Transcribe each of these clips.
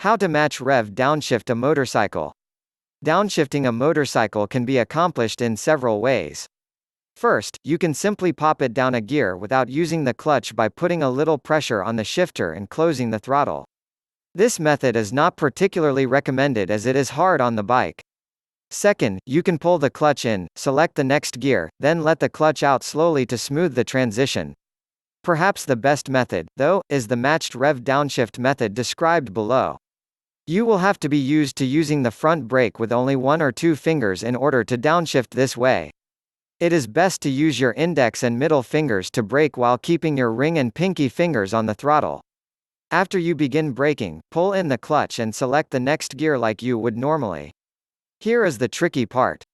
How to match rev downshift a motorcycle. Downshifting a motorcycle can be accomplished in several ways. First, you can simply pop it down a gear without using the clutch by putting a little pressure on the shifter and closing the throttle. This method is not particularly recommended as it is hard on the bike. Second, you can pull the clutch in, select the next gear, then let the clutch out slowly to smooth the transition. Perhaps the best method, though, is the matched rev downshift method described below. You will have to be used to using the front brake with only one or two fingers in order to downshift this way. It is best to use your index and middle fingers to brake while keeping your ring and pinky fingers on the throttle. After you begin braking, pull in the clutch and select the next gear like you would normally. Here is the tricky part.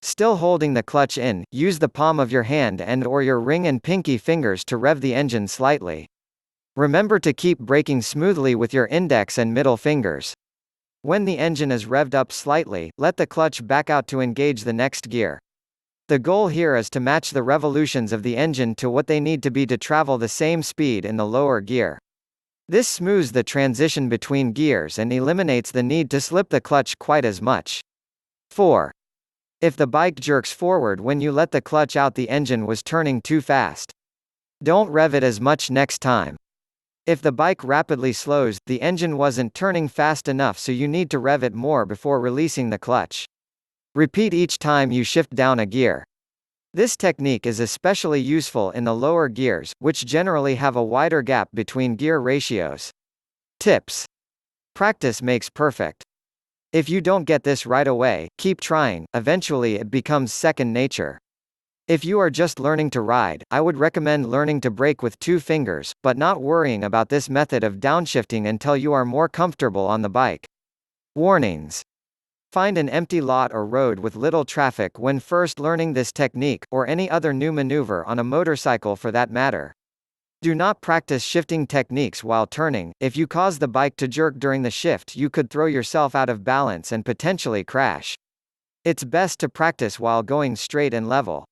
Still holding the clutch in, use the palm of your hand and/or your ring and pinky fingers to rev the engine slightly. Remember to keep braking smoothly with your index and middle fingers. When the engine is revved up slightly, let the clutch back out to engage the next gear. The goal here is to match the revolutions of the engine to what they need to be to travel the same speed in the lower gear. This smooths the transition between gears and eliminates the need to slip the clutch quite as much. 4. If the bike jerks forward when you let the clutch out, the engine was turning too fast. Don't rev it as much next time. If the bike rapidly slows, the engine wasn't turning fast enough, so you need to rev it more before releasing the clutch. Repeat each time you shift down a gear. This technique is especially useful in the lower gears, which generally have a wider gap between gear ratios. Tips. Practice makes perfect. If you don't get this right away, keep trying, eventually it becomes second nature. If you are just learning to ride, I would recommend learning to brake with two fingers, but not worrying about this method of downshifting until you are more comfortable on the bike. Warnings. Find an empty lot or road with little traffic when first learning this technique, or any other new maneuver on a motorcycle for that matter. Do not practice shifting techniques while turning. If you cause the bike to jerk during the shift, you could throw yourself out of balance and potentially crash. It's best to practice while going straight and level.